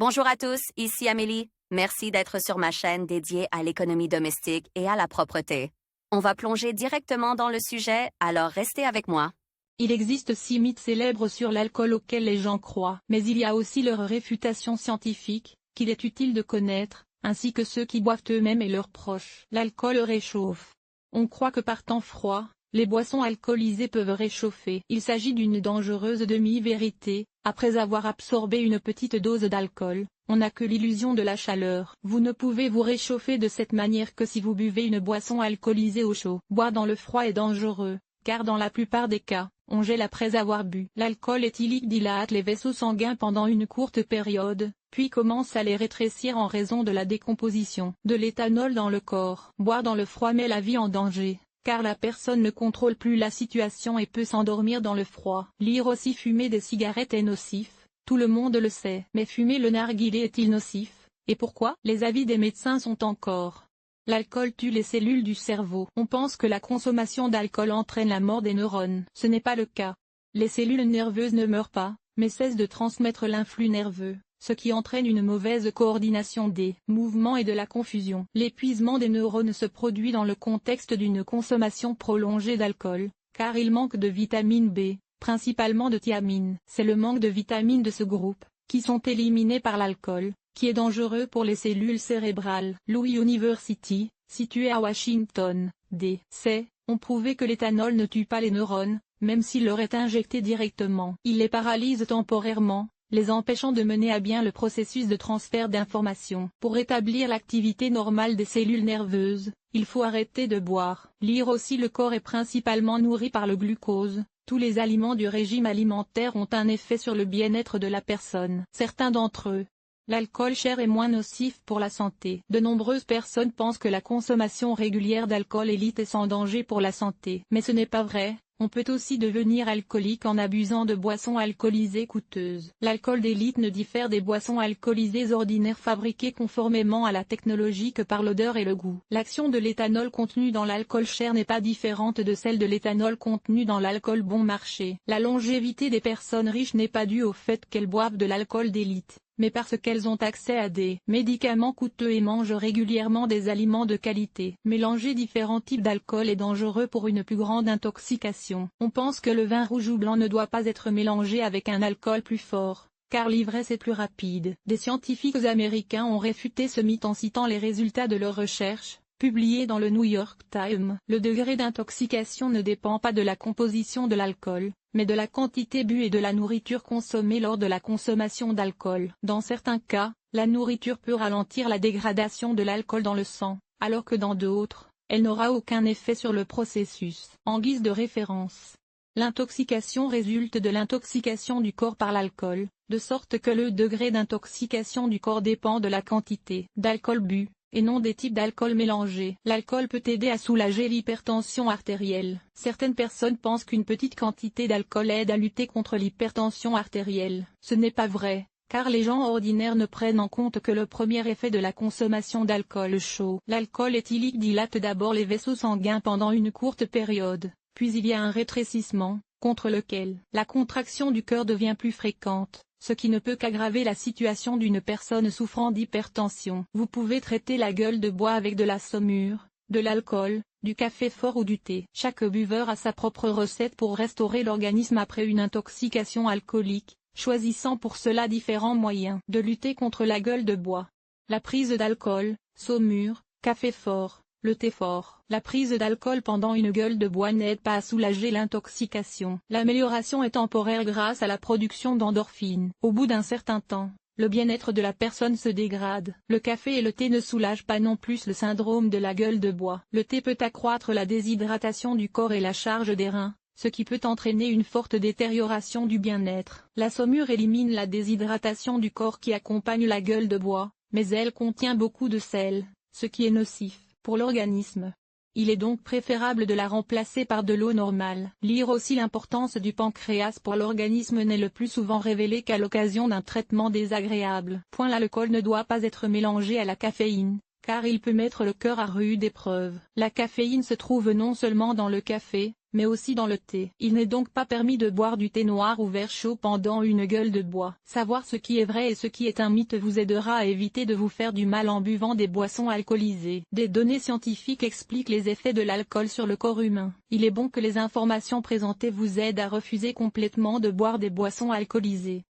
Bonjour à tous, ici Amélie. Merci d'être sur ma chaîne dédiée à l'économie domestique et à la propreté. On va plonger directement dans le sujet, alors restez avec moi. Il existe 6 mythes célèbres sur l'alcool auxquels les gens croient, mais il y a aussi leur réfutation scientifique, qu'il est utile de connaître, ainsi que ceux qui boivent eux-mêmes et leurs proches. L'alcool réchauffe. On croit que par temps froid, les boissons alcoolisées peuvent réchauffer. Il s'agit d'une dangereuse demi-vérité. Après avoir absorbé une petite dose d'alcool, on n'a que l'illusion de la chaleur. Vous ne pouvez vous réchauffer de cette manière que si vous buvez une boisson alcoolisée au chaud. Boire dans le froid est dangereux, car dans la plupart des cas, on gèle après avoir bu. L'alcool éthylique dilate les vaisseaux sanguins pendant une courte période, puis commence à les rétrécir en raison de la décomposition de l'éthanol dans le corps. Boire dans le froid met la vie en danger, car la personne ne contrôle plus la situation et peut s'endormir dans le froid. Lire aussi fumer des cigarettes est nocif, tout le monde le sait. Mais fumer le narguilé est-il nocif? Et pourquoi? Les avis des médecins sont encore: l'alcool tue les cellules du cerveau. On pense que la consommation d'alcool entraîne la mort des neurones. Ce n'est pas le cas. Les cellules nerveuses ne meurent pas, mais cessent de transmettre l'influx nerveux, ce qui entraîne une mauvaise coordination des mouvements et de la confusion. L'épuisement des neurones se produit dans le contexte d'une consommation prolongée d'alcool, car il manque de vitamine B, principalement de thiamine. C'est le manque de vitamines de ce groupe, qui sont éliminées par l'alcool, qui est dangereux pour les cellules cérébrales. Louis University, située à Washington, D.C., ont prouvé que l'éthanol ne tue pas les neurones, même s'il leur est injecté directement. Il les paralyse temporairement, les empêchant de mener à bien le processus de transfert d'informations. Pour rétablir l'activité normale des cellules nerveuses, il faut arrêter de boire. Lire aussi le corps est principalement nourri par le glucose. Tous les aliments du régime alimentaire ont un effet sur le bien-être de la personne. Certains d'entre eux, l'alcool cher est moins nocif pour la santé. De nombreuses personnes pensent que la consommation régulière d'alcool élite est sans danger pour la santé. Mais ce n'est pas vrai. On peut aussi devenir alcoolique en abusant de boissons alcoolisées coûteuses. L'alcool d'élite ne diffère des boissons alcoolisées ordinaires fabriquées conformément à la technologie que par l'odeur et le goût. L'action de l'éthanol contenu dans l'alcool cher n'est pas différente de celle de l'éthanol contenu dans l'alcool bon marché. La longévité des personnes riches n'est pas due au fait qu'elles boivent de l'alcool d'élite, mais parce qu'elles ont accès à des médicaments coûteux et mangent régulièrement des aliments de qualité. Mélanger différents types d'alcool est dangereux pour une plus grande intoxication. On pense que le vin rouge ou blanc ne doit pas être mélangé avec un alcool plus fort, car l'ivresse est plus rapide. Des scientifiques américains ont réfuté ce mythe en citant les résultats de leurs recherches, publiés dans le New York Times. Le degré d'intoxication ne dépend pas de la composition de l'alcool, mais de la quantité bue et de la nourriture consommée lors de la consommation d'alcool. Dans certains cas, la nourriture peut ralentir la dégradation de l'alcool dans le sang, alors que dans d'autres, elle n'aura aucun effet sur le processus. En guise de référence, l'intoxication résulte de l'intoxication du corps par l'alcool, de sorte que le degré d'intoxication du corps dépend de la quantité d'alcool bu, et non des types d'alcool mélangés. L'alcool peut aider à soulager l'hypertension artérielle. Certaines personnes pensent qu'une petite quantité d'alcool aide à lutter contre l'hypertension artérielle. Ce n'est pas vrai, car les gens ordinaires ne prennent en compte que le premier effet de la consommation d'alcool chaud. L'alcool éthylique dilate d'abord les vaisseaux sanguins pendant une courte période, puis il y a un rétrécissement, contre lequel la contraction du cœur devient plus fréquente, ce qui ne peut qu'aggraver la situation d'une personne souffrant d'hypertension. Vous pouvez traiter la gueule de bois avec de la saumure, de l'alcool, du café fort ou du thé. Chaque buveur a sa propre recette pour restaurer l'organisme après une intoxication alcoolique, choisissant pour cela différents moyens de lutter contre la gueule de bois. La prise d'alcool, saumure, café fort, le thé fort. La prise d'alcool pendant une gueule de bois n'aide pas à soulager l'intoxication. L'amélioration est temporaire grâce à la production d'endorphines. Au bout d'un certain temps, le bien-être de la personne se dégrade. Le café et le thé ne soulagent pas non plus le syndrome de la gueule de bois. Le thé peut accroître la déshydratation du corps et la charge des reins, ce qui peut entraîner une forte détérioration du bien-être. La saumure élimine la déshydratation du corps qui accompagne la gueule de bois, mais elle contient beaucoup de sel, ce qui est nocif pour l'organisme. Il est donc préférable de la remplacer par de l'eau normale. Lire aussi l'importance du pancréas pour l'organisme n'est le plus souvent révélé qu'à l'occasion d'un traitement désagréable. L'alcool ne doit pas être mélangé à la caféine, car il peut mettre le cœur à rude épreuve. La caféine se trouve non seulement dans le café, mais aussi dans le thé. Il n'est donc pas permis de boire du thé noir ou vert chaud pendant une gueule de bois. Savoir ce qui est vrai et ce qui est un mythe vous aidera à éviter de vous faire du mal en buvant des boissons alcoolisées. Des données scientifiques expliquent les effets de l'alcool sur le corps humain. Il est bon que les informations présentées vous aident à refuser complètement de boire des boissons alcoolisées.